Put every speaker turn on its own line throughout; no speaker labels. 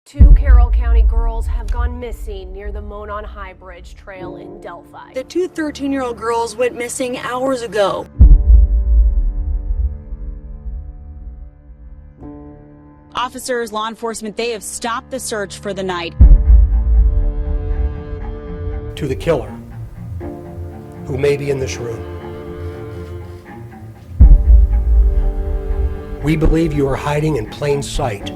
Two Carroll County girls have gone missing near the Monon High Bridge Trail in Delphi.
The two 13-year-old girls went missing hours ago. Officers, law enforcement, they have stopped the search for the night.
To the killer, who may be in this room. We believe you are hiding in plain sight.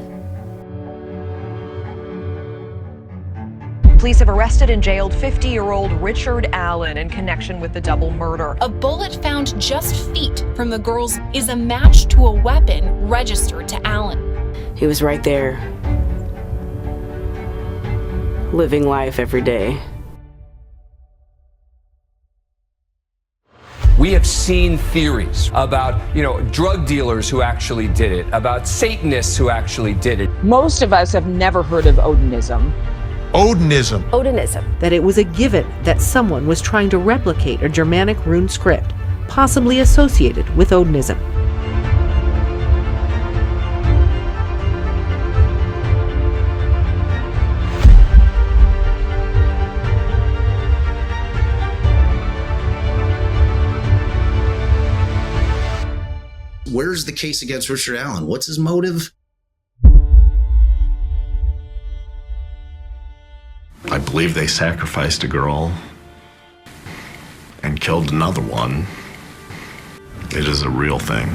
Police have arrested and jailed 50-year-old Richard Allen in connection with the double murder.
A bullet found just feet from the girls is a match to a weapon registered to Allen.
He was right there, living life every day.
We have seen theories about, drug dealers who actually did it, about Satanists who actually did it.
Most of us have never heard of Odinism.
Odinism. That it was a given that someone was trying to replicate a Germanic rune script, possibly associated with Odinism.
Where's the case against Richard Allen? What's his motive?
I believe they sacrificed a girl and killed another one. It is a real thing,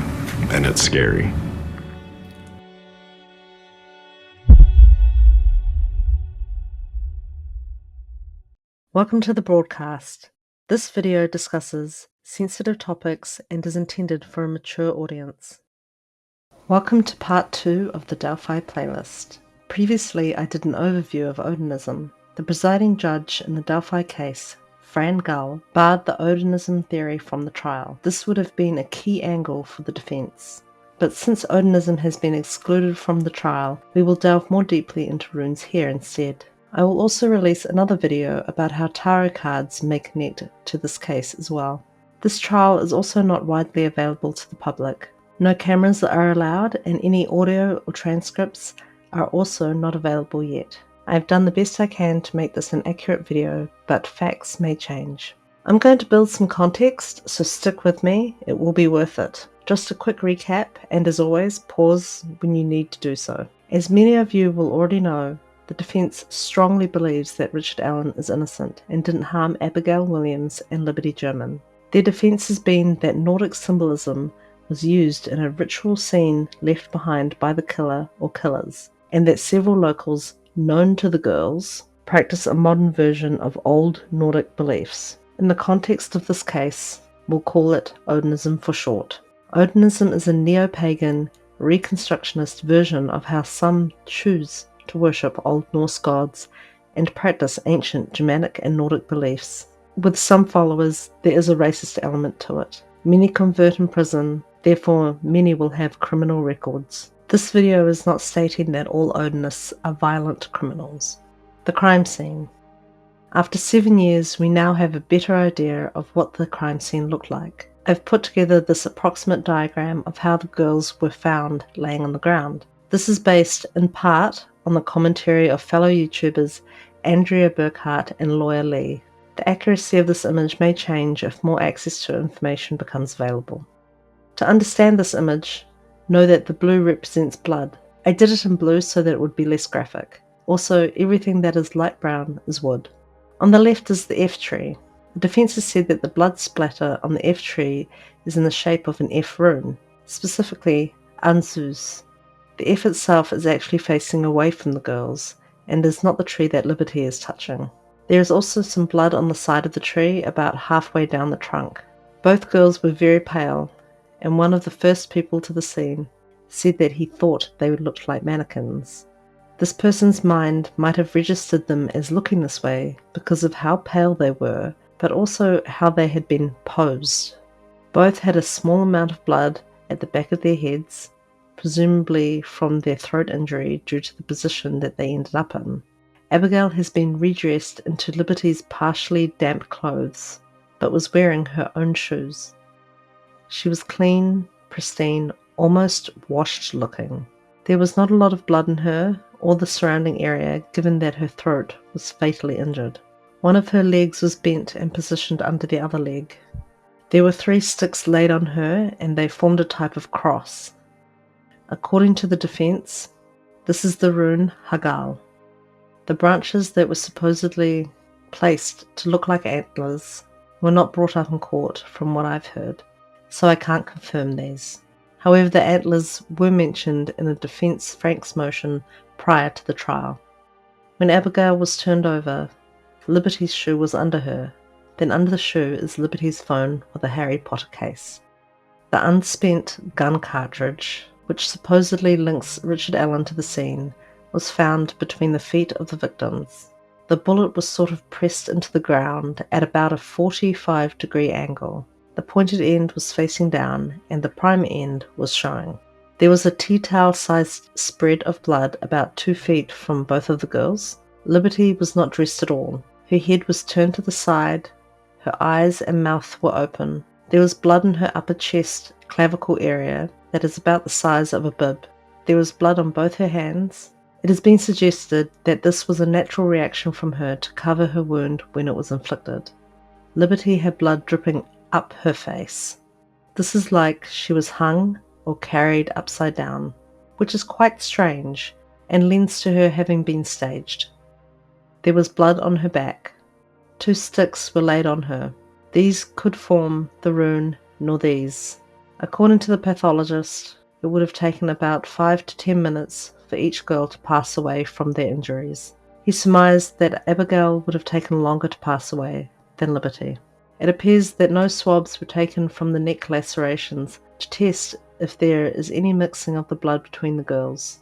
and it's scary.
Welcome to the broadcast. This video discusses sensitive topics and is intended for a mature audience. Welcome to part 2 of the Delphi playlist. Previously, I did an overview of Odinism. The presiding judge in the Delphi case, Fran Gull, barred the Odinism theory from the trial. This would have been a key angle for the defense. But since Odinism has been excluded from the trial, we will delve more deeply into runes here instead. I will also release another video about how tarot cards may connect to this case as well. This trial is also not widely available to the public. No cameras are allowed, and any audio or transcripts are also not available yet. I have done the best I can to make this an accurate video, but facts may change. I'm going to build some context, so stick with me, it will be worth it. Just a quick recap, and as always, pause when you need to do so. As many of you will already know, the defense strongly believes that Richard Allen is innocent and didn't harm Abigail Williams and Liberty German. Their defense has been that Nordic symbolism was used in a ritual scene left behind by the killer or killers, and that several locals known to the girls practice a modern version of old Nordic beliefs. In the context of this case, we'll call it Odinism for short. Odinism is a neo-pagan, reconstructionist version of how some choose to worship Old Norse gods and practice ancient Germanic and Nordic beliefs. With some followers, there is a racist element to it. Many convert in prison, therefore many will have criminal records. This video is not stating that all Odinists are violent criminals. The crime scene. After 7 years, we now have a better idea of what the crime scene looked like. I've put together this approximate diagram of how the girls were found laying on the ground. This is based in part on the commentary of fellow YouTubers Andrea Burkhart and Lawyer Lee. The accuracy of this image may change if more access to information becomes available. To understand this image, know that the blue represents blood. I did it in blue so that it would be less graphic. Also, everything that is light brown is wood. On the left is the F tree. The defense has said that the blood splatter on the F tree is in the shape of an F rune, specifically Anzus. The F itself is actually facing away from the girls, and is not the tree that Liberty is touching. There is also some blood on the side of the tree about halfway down the trunk. Both girls were very pale, and one of the first people to the scene said that he thought they looked like mannequins. This person's mind might have registered them as looking this way because of how pale they were, but also how they had been posed. Both had a small amount of blood at the back of their heads, presumably from their throat injury due to the position that they ended up in. Abigail has been redressed into Liberty's partially damp clothes, but was wearing her own shoes. She was clean, pristine, almost washed looking. There was not a lot of blood in her or the surrounding area, given that her throat was fatally injured. One of her legs was bent and positioned under the other leg. There were 3 sticks laid on her, and they formed a type of cross. According to the defense, this is the rune Hagal. The branches that were supposedly placed to look like antlers were not brought up in court from what I've heard, so I can't confirm these. However, the antlers were mentioned in a defense Frank's motion prior to the trial. When Abigail was turned over, Liberty's shoe was under her. Then under the shoe is Liberty's phone with a Harry Potter case. The unspent gun cartridge, which supposedly links Richard Allen to the scene, was found between the feet of the victims. The bullet was sort of pressed into the ground at about a 45-degree angle. The pointed end was facing down and the prime end was showing. There was a tea towel-sized spread of blood about 2 feet from both of the girls. Liberty was not dressed at all. Her head was turned to the side, her eyes and mouth were open. There was blood in her upper chest clavicle area that is about the size of a bib. There was blood on both her hands. It has been suggested that this was a natural reaction from her to cover her wound when it was inflicted. Liberty had blood dripping up her face. This is like she was hung or carried upside down, which is quite strange and lends to her having been staged. There was blood on her back. 2 sticks were laid on her. These could form the rune Northese. According to the pathologist, it would have taken about 5 to 10 minutes for each girl to pass away from their injuries. He surmised that Abigail would have taken longer to pass away than Liberty. It appears that no swabs were taken from the neck lacerations to test if there is any mixing of the blood between the girls.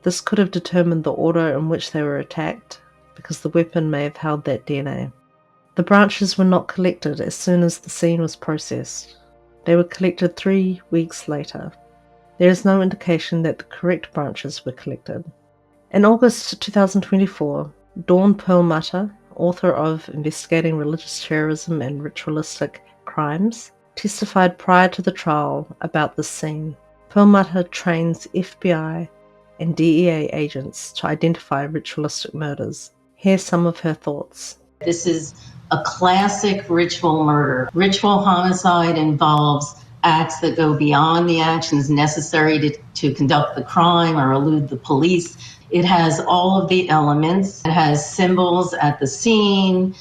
This could have determined the order in which they were attacked, because the weapon may have held that DNA. The branches were not collected as soon as the scene was processed. They were collected 3 weeks later. There is no indication that the correct branches were collected. In August 2024, Dawn Perlmutter, author of Investigating Religious Terrorism and Ritualistic Crimes, testified prior to the trial about this scene. Perlmutter trains FBI and DEA agents to identify ritualistic murders. Here's some of her thoughts.
This is a classic ritual murder. Ritual homicide involves acts that go beyond the actions necessary to conduct the crime or elude the police. It has all of the elements. It has symbols at the scene.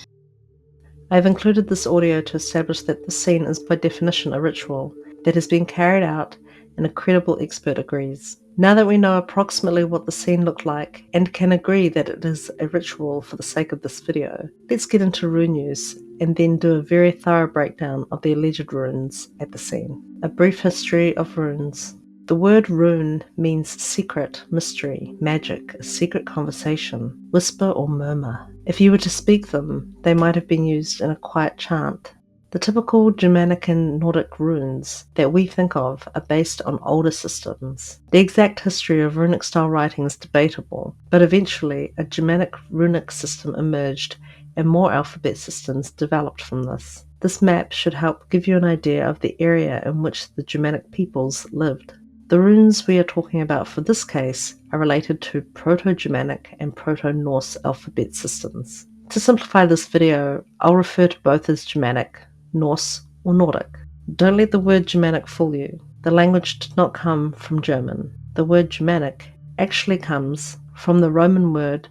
I've included this audio to establish that the scene is by definition a ritual that has been carried out, and a credible expert agrees. Now that we know approximately what the scene looked like and can agree that it is a ritual for the sake of this video, let's get into rune use and then do a very thorough breakdown of the alleged runes at the scene. A brief history of runes. The word rune means secret, mystery, magic, a secret conversation, whisper or murmur. If you were to speak them, they might have been used in a quiet chant. The typical Germanic and Nordic runes that we think of are based on older systems. The exact history of runic-style writing is debatable, but eventually a Germanic runic system emerged and more alphabet systems developed from this. This map should help give you an idea of the area in which the Germanic peoples lived. The runes we are talking about for this case are related to Proto-Germanic and Proto-Norse alphabet systems. To simplify this video, I'll refer to both as Germanic, Norse, or Nordic. Don't let the word Germanic fool you. The language did not come from German. The word Germanic actually comes from the Roman word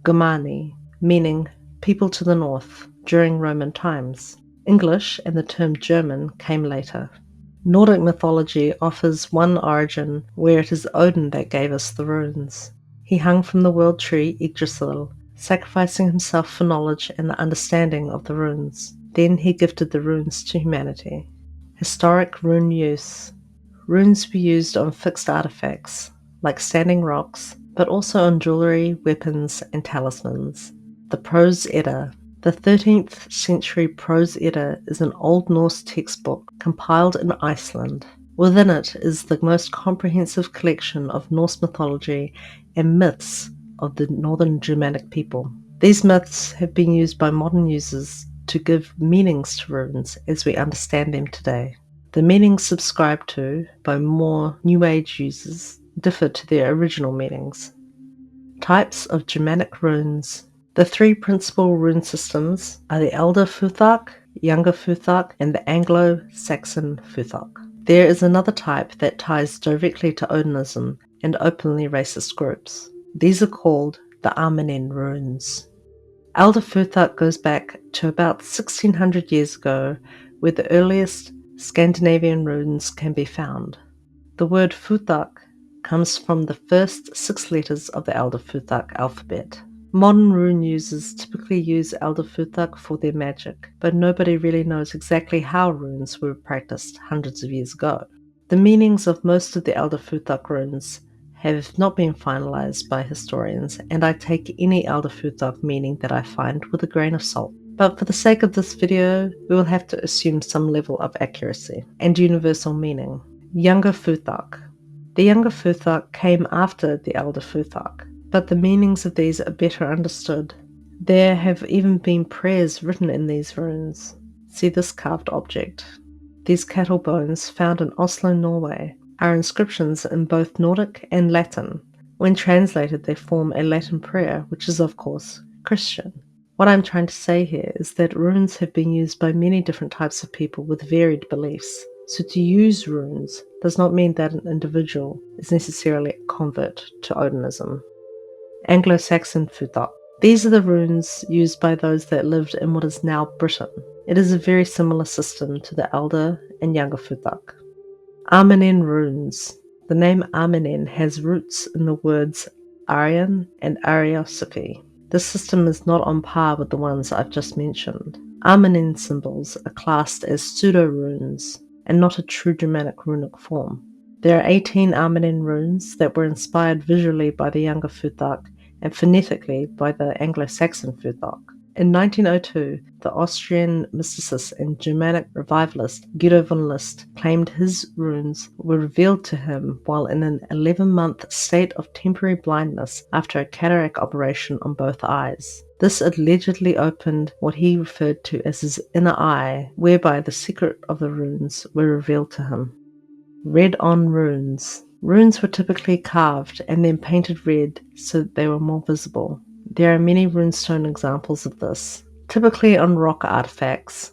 Germani, meaning people to the north, during Roman times. English and the term German came later. Nordic mythology offers one origin where it is Odin that gave us the runes. He hung from the world tree Yggdrasil, sacrificing himself for knowledge and the understanding of the runes. Then he gifted the runes to humanity. Historic rune use. Runes were used on fixed artifacts, like standing rocks, but also on jewelry, weapons, and talismans. The Prose Edda. The 13th century Prose Edda is an Old Norse textbook compiled in Iceland. Within it is the most comprehensive collection of Norse mythology and myths of the northern Germanic people. These myths have been used by modern users to give meanings to runes as we understand them today. The meanings subscribed to by more New Age users differ to their original meanings. Types of Germanic runes. The three principal rune systems are the Elder Futhark, Younger Futhark, and the Anglo-Saxon Futhark. There is another type that ties directly to Odinism and openly racist groups. These are called the Armanen runes. Elder Futhark goes back to about 1600 years ago, where the earliest Scandinavian runes can be found. The word Futhark comes from the first 6 letters of the Elder Futhark alphabet. Modern rune users typically use Elder Futhark for their magic, but nobody really knows exactly how runes were practiced hundreds of years ago. The meanings of most of the Elder Futhark runes have not been finalized by historians, and I take any Elder Futhark meaning that I find with a grain of salt. But for the sake of this video, we will have to assume some level of accuracy and universal meaning. Younger Futhark. The Younger Futhark came after the Elder Futhark, but the meanings of these are better understood. There have even been prayers written in these runes. See this carved object. These cattle bones found in Oslo, Norway, are inscriptions in both Nordic and Latin. When translated, they form a Latin prayer, which is, of course, Christian. What I'm trying to say here is that runes have been used by many different types of people with varied beliefs. So to use runes does not mean that an individual is necessarily a convert to Odinism. Anglo-Saxon Futhark. These are the runes used by those that lived in what is now Britain. It is a very similar system to the Elder and Younger Futhark. Armanen runes. The name Armanen has roots in the words Aryan and Ariosophy. This system is not on par with the ones I've just mentioned. Armanen symbols are classed as pseudo-runes and not a true Germanic runic form. There are 18 Armanen runes that were inspired visually by the Younger Futhark and phonetically by the Anglo-Saxon Futhark. In 1902, the Austrian mysticist and Germanic revivalist Guido von List claimed his runes were revealed to him while in an 11-month state of temporary blindness after a cataract operation on both eyes. This allegedly opened what he referred to as his inner eye, whereby the secret of the runes were revealed to him. Red-on runes. Runes were typically carved and then painted red so that they were more visible. There are many runestone examples of this, typically on rock artifacts.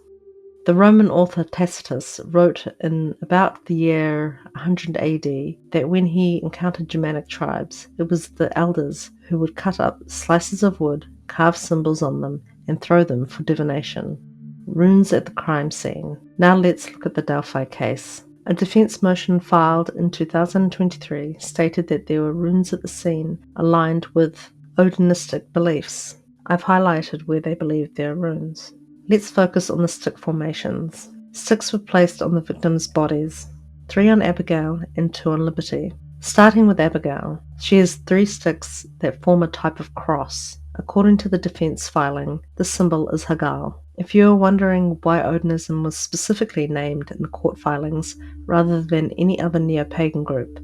The Roman author Tacitus wrote in about the year 100 AD that when he encountered Germanic tribes, it was the elders who would cut up slices of wood, carve symbols on them, and throw them for divination. Runes at the crime scene. Now let's look at the Delphi case. A defense motion filed in 2023 stated that there were runes at the scene aligned with Odinistic beliefs. I've highlighted where they believe there are runes. Let's focus on the stick formations. Sticks were placed on the victims' bodies, 3 on Abigail and 2 on Liberty. Starting with Abigail, she has 3 sticks that form a type of cross. According to the defense filing, the symbol is Hagal. If you are wondering why Odinism was specifically named in the court filings rather than any other neo-pagan group,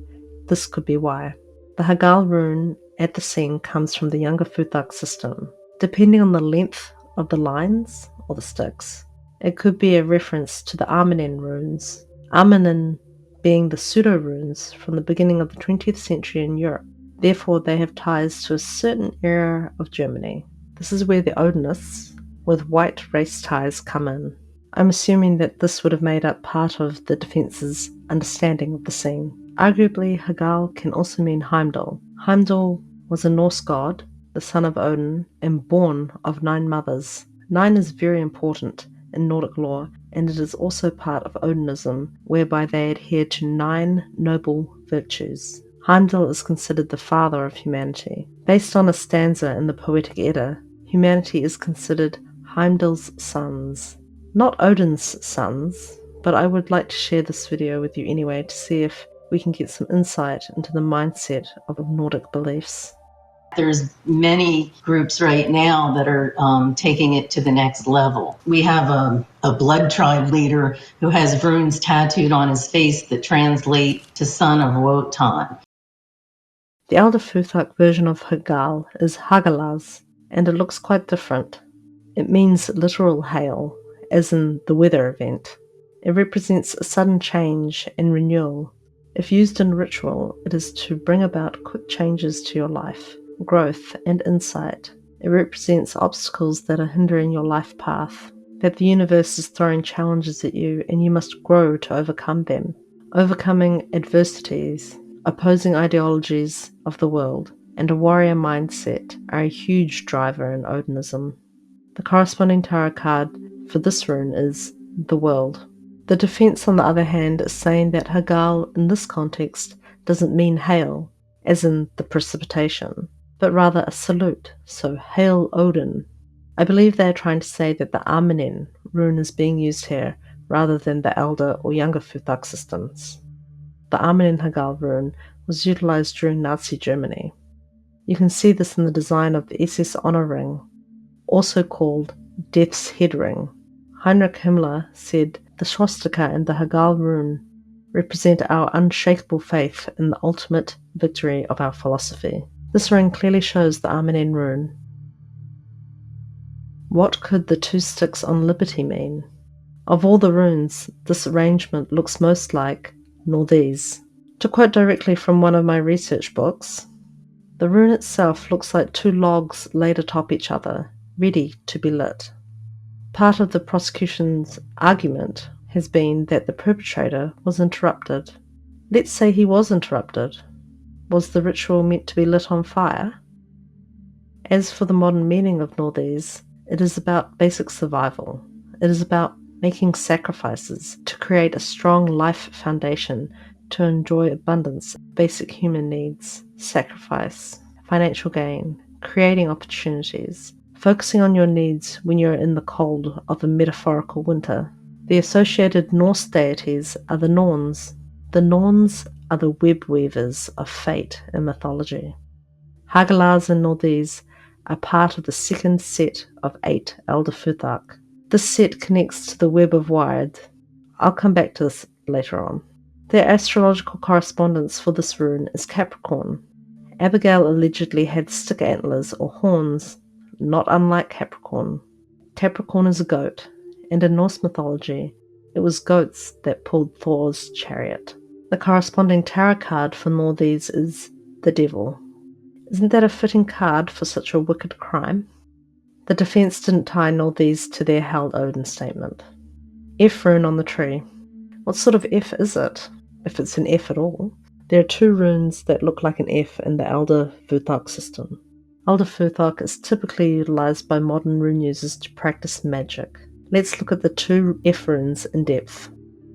this could be why. The Hagal rune at the scene comes from the Younger Futhark system. Depending on the length of the lines or the sticks, it could be a reference to the Armanen runes, Armanen being the pseudo-runes from the beginning of the 20th century in Europe. Therefore, they have ties to a certain era of Germany. This is where the Odinists with white race ties come in. I'm assuming that this would have made up part of the defence's understanding of the scene. Arguably, Hagal can also mean Heimdall. Heimdall was a Norse god, the son of Odin, and born of 9 mothers. 9 is very important in Nordic lore, and it is also part of Odinism, whereby they adhere to 9 noble virtues. Heimdall is considered the father of humanity. Based on a stanza in the Poetic Edda, humanity is considered Heimdall's sons. Not Odin's sons, but I would like to share this video with you anyway to see if we can get some insight into the mindset of Nordic beliefs.
There's many groups right now that are taking it to the next level. We have a blood tribe leader who has runes tattooed on his face that translate to son of Wotan.
The Elder Futhark version of Hagal is Hagalaz, and it looks quite different. It means literal hail, as in the weather event. It represents a sudden change and renewal. If used in ritual, it is to bring about quick changes to your life, growth, and insight. It represents obstacles that are hindering your life path, that the universe is throwing challenges at you and you must grow to overcome them. Overcoming adversities, opposing ideologies of the world, and a warrior mindset are a huge driver in Odinism. The corresponding tarot card for this rune is the World. The defense, on the other hand, is saying that Hagal in this context doesn't mean hail, as in the precipitation, but rather a salute, so hail Odin. I believe they are trying to say that the Armenen rune is being used here rather than the elder or younger Futhak systems. The Armenen Hagal rune was utilized during Nazi Germany. You can see this in the design of the SS Honor Ring, also called Death's Head Ring. Heinrich Himmler said, "The swastika and the Hagal rune represent our unshakable faith in the ultimate victory of our philosophy." This ring clearly shows the Armenen rune. What could the two sticks on liberty mean? Of all the runes, this arrangement looks most like nor these. To quote directly from one of my research books, the rune itself looks like two logs laid atop each other, ready to be lit. Part of the prosecution's argument has been that the perpetrator was interrupted. Let's say he was interrupted. Was the ritual meant to be lit on fire? As for the modern meaning of Northese, it is about basic survival. It is about making sacrifices to create a strong life foundation to enjoy abundance, basic human needs, sacrifice, financial gain, creating opportunities, focusing on your needs when you're in the cold of a metaphorical winter. The associated Norse deities are the Norns. The Norns are the web weavers of fate in mythology. Hagalars and Northese are part of the second set of 8 Elder Futhak. This set connects to the web of Wired. I'll come back to this later on. Their astrological correspondence for this rune is Capricorn. Abigail allegedly had stick antlers or horns, not unlike Capricorn. Capricorn is a goat, and in Norse mythology, it was goats that pulled Thor's chariot. The corresponding tarot card for Northese is the Devil. Isn't that a fitting card for such a wicked crime? The defense didn't tie Northese to their Held Odin statement. F rune on the tree. What sort of F is it, if it's an F at all? There are 2 runes that look like an F in the Elder Futhak system. Elder Futhak is typically utilized by modern rune users to practice magic. Let's look at the 2 F runes in depth.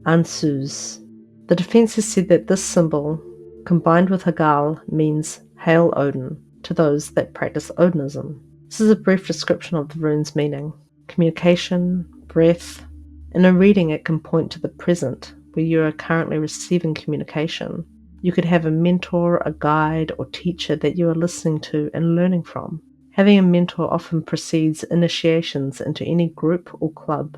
Ansus. The defense has said that this symbol, combined with Hagal, means Hail Odin to those that practice Odinism. This is a brief description of the rune's meaning. Communication, breath. In a reading, it can point to the present, where you are currently receiving communication. You could have a mentor, a guide, or teacher that you are listening to and learning from. Having a mentor often precedes initiations into any group or club.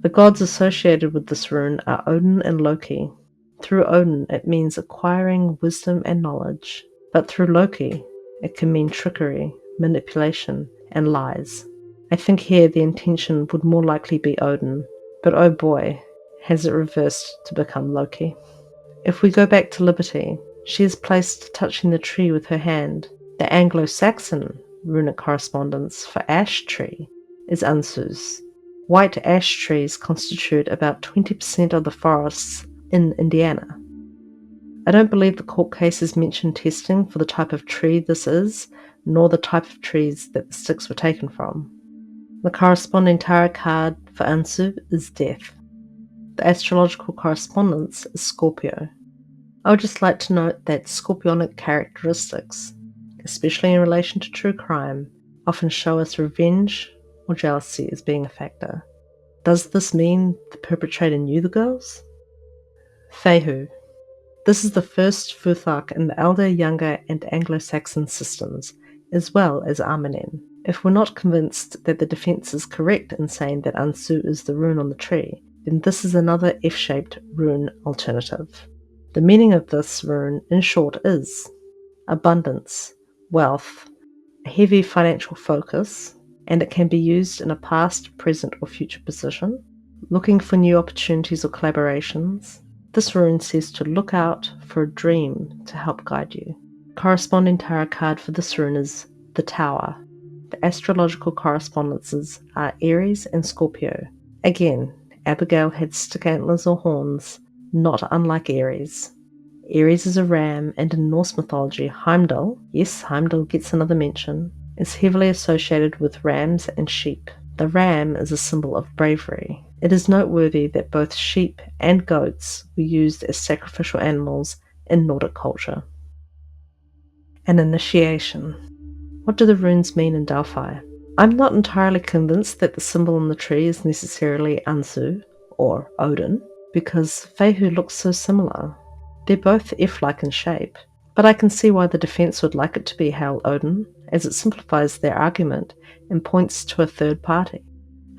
The gods associated with this rune are Odin and Loki. Through Odin, it means acquiring wisdom and knowledge, but through Loki, it can mean trickery, manipulation, and lies. I think here the intention would more likely be Odin, but oh boy, has it reversed to become Loki. If we go back to Liberty, she is placed touching the tree with her hand. The Anglo-Saxon runic correspondence for ash tree is Ansus. White ash trees constitute about 20% of the forests in Indiana. I don't believe the court cases mention testing for the type of tree this is, nor the type of trees that the sticks were taken from. The corresponding tarot card for Ansu is Death. The astrological correspondence is Scorpio. I would just like to note that scorpionic characteristics, especially in relation to true crime, often show us revenge or jealousy as being a factor. Does this mean the perpetrator knew the girls? Fehu. This is the first Futhak in the Elder, Younger, and Anglo-Saxon systems, as well as Armenen. If we're not convinced that the defense is correct in saying that Ansu is the rune on the tree, then this is another F-shaped rune alternative. The meaning of this rune, in short, is abundance, wealth, a heavy financial focus, and it can be used in a past, present, or future position, Looking for new opportunities or collaborations? This rune says to look out for a dream to help guide you. Corresponding tarot card for this rune is the Tower. The astrological correspondences are Aries and Scorpio. Again, Abigail had stick antlers or horns, not unlike Aries. Aries is a ram, and in Norse mythology, Heimdall, yes, Heimdall gets another mention, is heavily associated with rams and sheep. The ram is a symbol of bravery. It is noteworthy that both sheep and goats were used as sacrificial animals in Nordic culture. An initiation. What do the runes mean in Delphi? I'm not entirely convinced that the symbol in the tree is necessarily Anzu, or Odin, because Fehu looks so similar. They're both F-like in shape, but I can see why the defense would like it to be Hail Odin, as it simplifies their argument and points to a third party.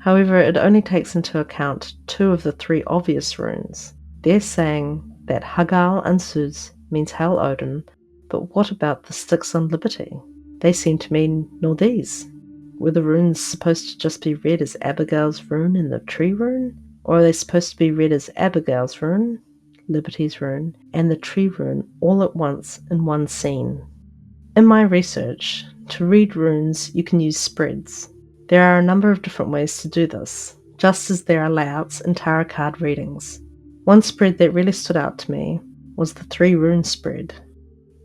However, it only takes into account 2 of the 3 obvious runes. They're saying that Hagal Ansuz means Hail Odin, but what about the sticks on Liberty? They seem to mean Northese. Were the runes supposed to just be read as Abigail's rune and the tree rune? Or are they supposed to be read as Abigail's rune, Liberty's rune, and the tree rune all at once in one scene? In my research, to read runes you can use spreads. There are a number of different ways to do this, just as there are layouts in tarot card readings. One spread that really stood out to me was the 3 rune spread.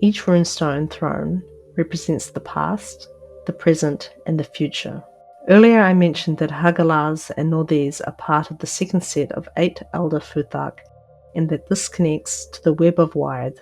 Each runestone thrown represents the past, the present, and the future. Earlier I mentioned that Hagalaz and Northese are part of the second set of 8 Elder Futhak, and that this connects to the Web of Wythe.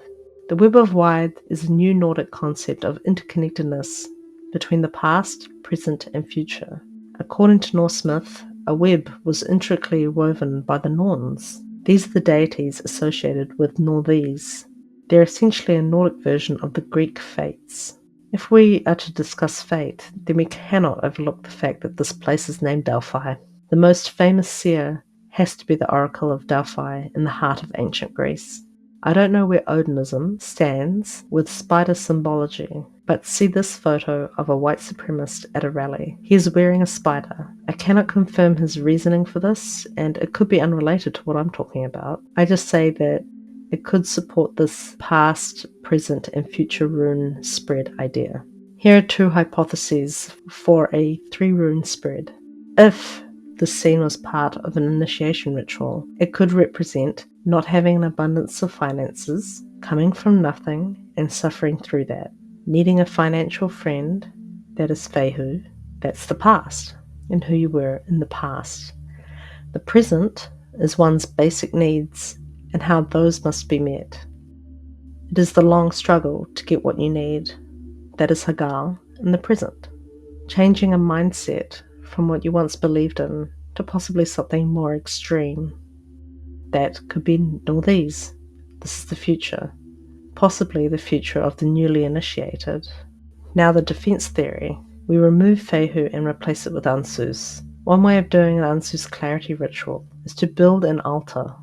The Web of Wythe is a new Nordic concept of interconnectedness between the past, present, and future. According to Norse myth, a web was intricately woven by the Norns. These are the deities associated with Northese. They're essentially a Nordic version of the Greek fates. If we are to discuss fate, then we cannot overlook the fact that this place is named Delphi. The most famous seer has to be the Oracle of Delphi in the heart of ancient Greece. I don't know where Odinism stands with spider symbology, but see this photo of a white supremacist at a rally. He is wearing a spider. I cannot confirm his reasoning for this, and it could be unrelated to what I'm talking about. I just say that it could support this past, present, and future rune spread idea. Here are 2 hypotheses for a 3 rune spread. If the scene was part of an initiation ritual, it could represent not having an abundance of finances, coming from nothing, and suffering through that. Needing a financial friend, that is Fehu, that's the past, and who you were in the past. The present is one's basic needs and how those must be met. It is the long struggle to get what you need, that is Hagal, in the present. Changing a mindset from what you once believed in to possibly something more extreme. That could be Northese. This is the future. Possibly the future of the newly initiated. Now the defense theory. We remove Fehu and replace it with Ansus. One way of doing an Ansus clarity ritual is to build an altar.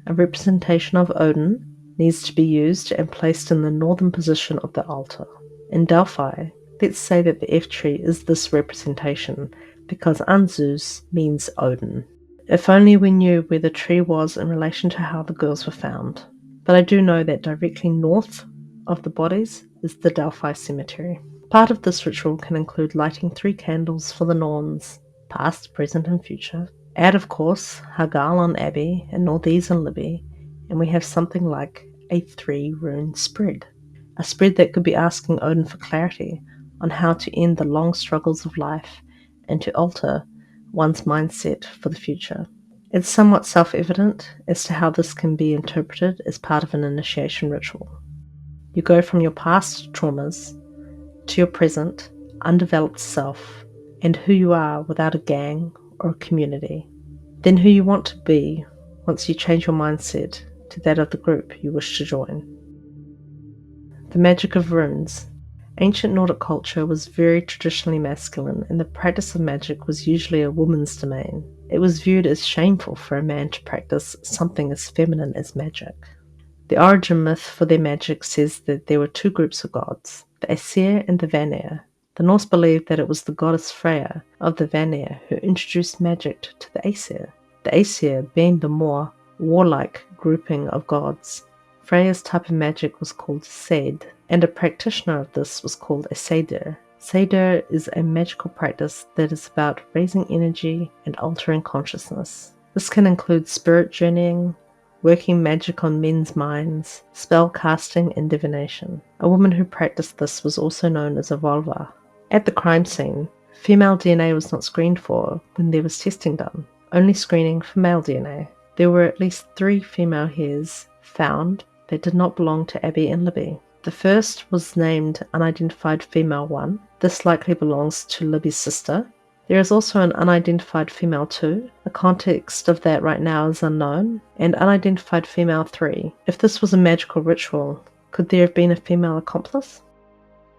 A representation of Odin needs to be used and placed in the northern position of the altar. In Delphi, let's say that the F tree is this representation, because Anzus means Odin. If only we knew where the tree was in relation to how the girls were found. But I do know that directly north of the bodies is the Delphi cemetery. Part of this ritual can include lighting 3 candles for the Norns, past, present, and future. Add, of course, Hagal on Abby and Northese on Libby, and we have something like a 3 rune spread. A spread that could be asking Odin for clarity on how to end the long struggles of life and to alter one's mindset for the future. It's somewhat self-evident as to how this can be interpreted as part of an initiation ritual. You go from your past traumas to your present, undeveloped self, and who you are without a gang or a community. Then who you want to be once you change your mindset to that of the group you wish to join. The magic of runes. Ancient Nordic culture was very traditionally masculine, and the practice of magic was usually a woman's domain. It was viewed as shameful for a man to practice something as feminine as magic. The origin myth for their magic says that there were 2 groups of gods, the Aesir and the Vanir. The Norse believed that it was the goddess Freya of the Vanir who introduced magic to the Aesir. the Aesir being the more warlike grouping of gods. Freya's type of magic was called Sed, and a practitioner of this was called a Seder. Seder is a magical practice that is about raising energy and altering consciousness. This can include spirit journeying, working magic on men's minds, spell casting, and divination. A woman who practiced this was also known as a Volva. At the crime scene, female DNA was not screened for when there was testing done, only screening for male DNA. There were at least 3 female hairs found that did not belong to Abby and Libby. The first was named Unidentified Female 1. This likely belongs to Libby's sister. There is also an Unidentified Female 2. The context of that right now is unknown. And Unidentified Female 3. If this was a magical ritual, could there have been a female accomplice?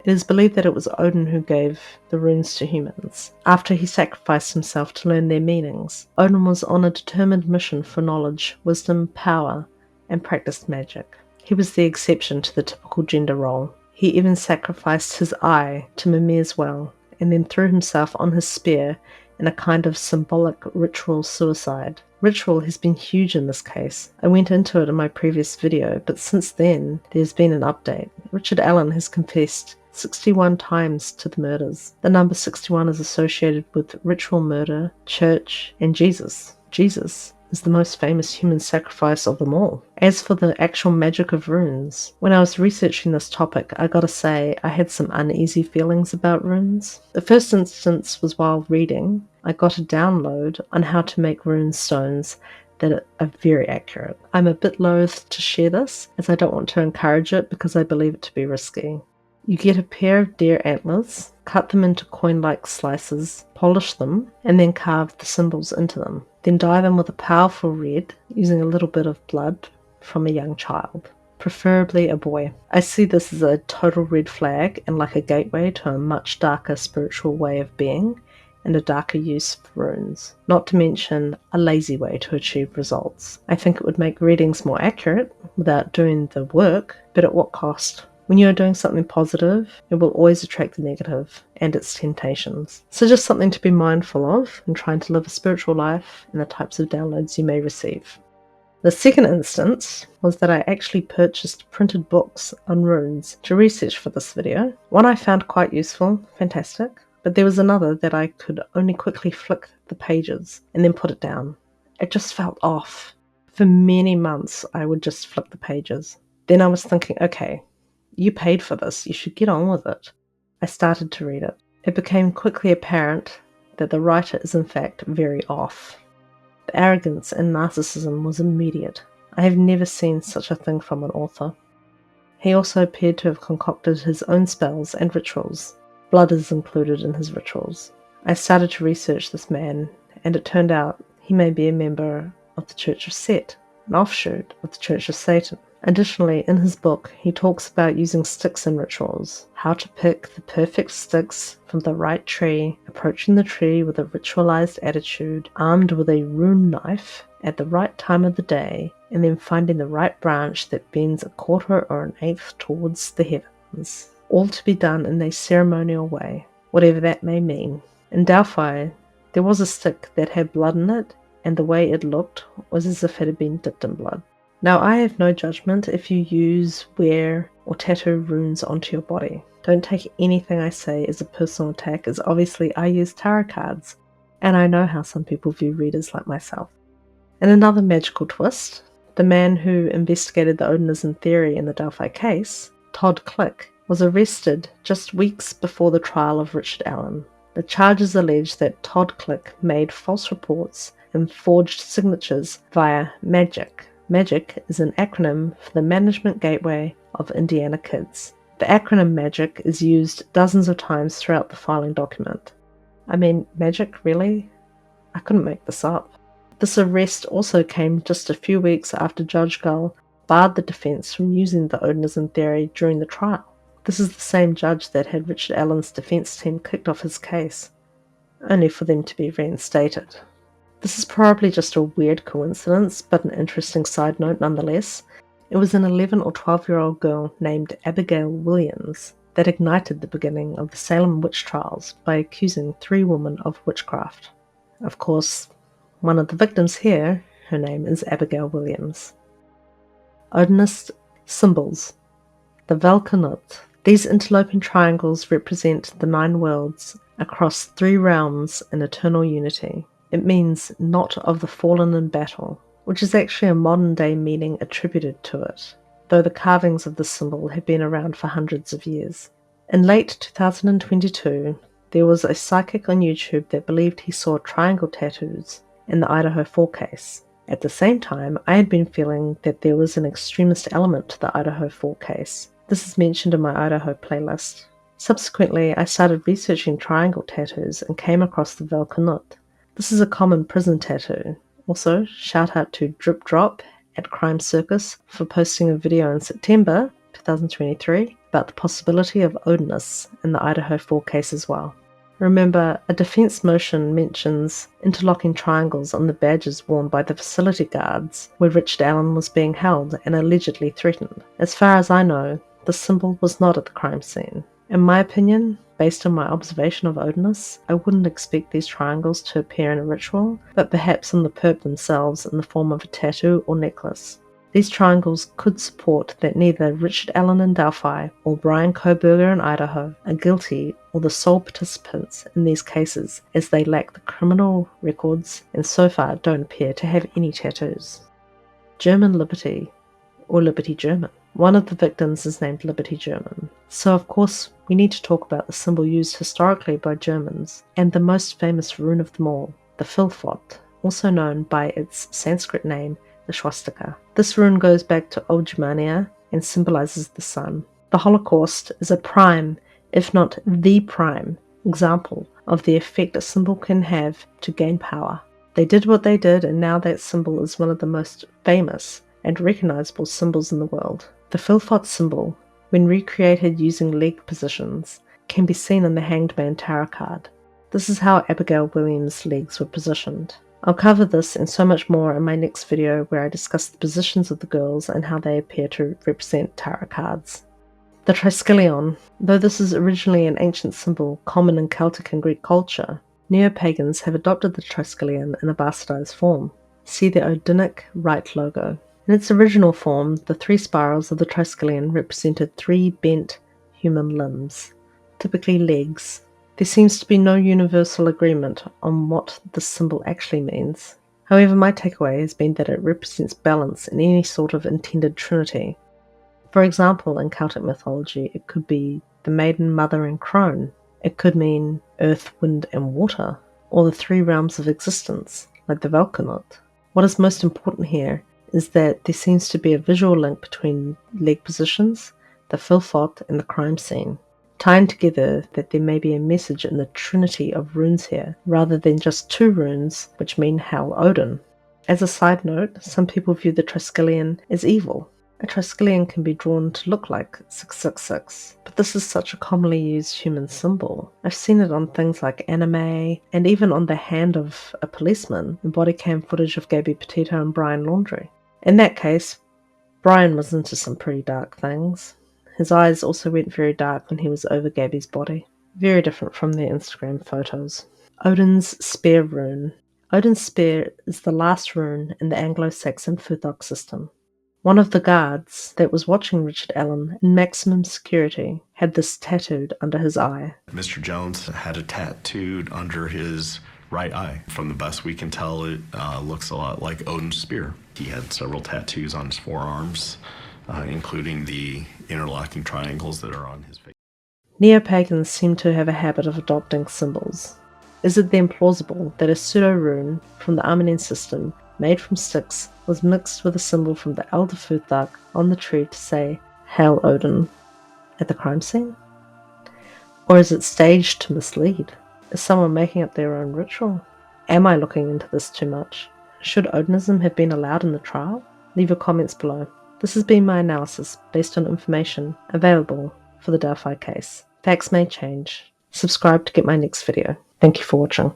It is believed that it was Odin who gave the runes to humans. After he sacrificed himself to learn their meanings, Odin was on a determined mission for knowledge, wisdom, power, and practiced magic. He was the exception to the typical gender role. He even sacrificed his eye to Mimir's well, and then threw himself on his spear in a kind of symbolic ritual suicide. Ritual has been huge in this case. I went into it in my previous video, but since then there's been an update. Richard Allen has confessed 61 times to the murders. The number 61 is associated with ritual murder, church, and Jesus. Jesus is the most famous human sacrifice of them all. As for the actual magic of runes, when I was researching this topic, I gotta say I had some uneasy feelings about runes. The first instance was while reading. I got a download on how to make rune stones that are very accurate. I'm a bit loath to share this, as I don't want to encourage it because I believe it to be risky. You get a pair of deer antlers, cut them into coin-like slices, polish them, and then carve the symbols into them. Then dye them with a powerful red, using a little bit of blood from a young child, preferably a boy. I see this as a total red flag and like a gateway to a much darker spiritual way of being and a darker use of runes, not to mention a lazy way to achieve results. I think it would make readings more accurate without doing the work, but at what cost? When you are doing something positive, it will always attract the negative and its temptations. So just something to be mindful of in trying to live a spiritual life and the types of downloads you may receive. The second instance was that I actually purchased printed books on runes to research for this video. One I found quite useful, fantastic, but there was another that I could only quickly flick the pages and then put it down. It just felt off. For many months I would just flick the pages. Then I was thinking, okay, you paid for this, you should get on with it. I started to read it. It became quickly apparent that the writer is in fact very off. The arrogance and narcissism was immediate. I have never seen such a thing from an author. He also appeared to have concocted his own spells and rituals. Blood is included in his rituals. I started to research this man, and it turned out he may be a member of the Church of Set, an offshoot of the Church of Satan. Additionally, in his book, he talks about using sticks in rituals, how to pick the perfect sticks from the right tree, approaching the tree with a ritualized attitude, armed with a rune knife at the right time of the day, and then finding the right branch that bends a quarter or an eighth towards the heavens. All to be done in a ceremonial way, whatever that may mean. In Delphi, there was a stick that had blood in it, and the way it looked was as if it had been dipped in blood. Now, I have no judgment if you use, wear, or tattoo runes onto your body. Don't take anything I say as a personal attack, as obviously I use tarot cards, and I know how some people view readers like myself. In another magical twist, the man who investigated the Odinism theory in the Delphi case, Todd Click, was arrested just weeks before the trial of Richard Allen. The charges allege that Todd Click made false reports and forged signatures via magic. MAGIC is an acronym for the Management Gateway of Indiana Kids. The acronym MAGIC is used dozens of times throughout the filing document. I mean, magic, really? I couldn't make this up. This arrest also came just a few weeks after Judge Gull barred the defense from using the Odinism theory during the trial. This is the same judge that had Richard Allen's defense team kicked off his case, only for them to be reinstated. This is probably just a weird coincidence, but an interesting side note nonetheless. It was an 11 or 12-year-old girl named Abigail Williams that ignited the beginning of the Salem witch trials by accusing 3 women of witchcraft. Of course, One of the victims here, her name is Abigail Williams. Odinism Symbols. The Valkanut. These interloping triangles represent the 9 worlds across 3 realms in eternal unity. It means not of the fallen in battle, which is actually a modern day meaning attributed to it, though the carvings of this symbol have been around for hundreds of years. In late 2022, there was a psychic on YouTube that believed he saw triangle tattoos in the Idaho 4 case. At the same time, I had been feeling that there was an extremist element to the Idaho 4 case. This is mentioned in my Idaho playlist. Subsequently, I started researching triangle tattoos and came across the Valkanut. This is a common prison tattoo. Also, shout out to Drip Drop at Crime Circus for posting a video in September 2023 about the possibility of Odinus in the Idaho 4 case as well. Remember, a defense motion mentions interlocking triangles on the badges worn by the facility guards where Richard Allen was being held and allegedly threatened. As far as I know, the symbol was not at the crime scene. In my opinion, based on my observation of Odinus, I wouldn't expect these triangles to appear in a ritual, but perhaps on the perp themselves in the form of a tattoo or necklace. These triangles could support that neither Richard Allen in Delphi or Brian Koberger in Idaho are guilty or the sole participants in these cases, as they lack the criminal records and so far don't appear to have any tattoos. German Liberty, or Liberty German. One of the victims is named Liberty German, so of course we need to talk about the symbol used historically by Germans, and the most famous rune of them all, the Filfot, also known by its Sanskrit name, the swastika. This rune goes back to Old Germania and symbolizes the sun. The Holocaust is a prime, if not the prime, example of the effect a symbol can have to gain power. They did what they did, and now that symbol is one of the most famous and recognizable symbols in the world. The Filfot symbol, when recreated using leg positions, can be seen on the Hanged Man tarot card. This is how Abigail Williams' legs were positioned. I'll cover this and so much more in my next video where I discuss the positions of the girls and how they appear to represent tarot cards. The Triskelion. Though this is originally an ancient symbol common in Celtic and Greek culture, neo-pagans have adopted the Triskelion in a bastardized form. See the Odinic Rite logo. In its original form, the 3 spirals of the Triskelion represented 3 bent human limbs, typically legs. There seems to be no universal agreement on what this symbol actually means. However, my takeaway has been that it represents balance in any sort of intended trinity. For example, in Celtic mythology, it could be the maiden, mother, and crone. It could mean earth, wind, and water, or the 3 realms of existence, like the Valkanut. What is most important here is that there seems to be a visual link between leg positions, the Filfot, and the crime scene, tying together that there may be a message in the trinity of runes here, rather than just 2 runes which mean Hel Odin. As a side note, some people view the Triskelion as evil. A Triskelion can be drawn to look like 666, but this is such a commonly used human symbol. I've seen it on things like anime, and even on the hand of a policeman in body cam footage of Gabby Petito and Brian Laundrie. In that case, Brian was into some pretty dark things. His eyes also went very dark when he was over Gabby's body. Very different from their Instagram photos. Odin's Spear Rune. Odin's Spear is the last rune in the Anglo-Saxon Futhok system. One of the guards that was watching Richard Allen in maximum security had this tattooed under his eye.
Mr. Jones had it tattooed under his right eye. From the best we can tell, it looks a lot like Odin's spear. He had several tattoos on his forearms, including the interlocking triangles that are on his face.
Neo-pagans seem to have a habit of adopting symbols. Is it then plausible that a pseudo-rune from the Armenian system, made from sticks, was mixed with a symbol from the Elder Futhak on the tree to say Hail Odin at the crime scene? Or is it staged to mislead? Is someone making up their own ritual? Am I looking into this too much? Should Odinism have been allowed in the trial? Leave your comments below. This has been my analysis based on information available for the Delphi case. Facts may change. Subscribe to get my next video. Thank you for watching.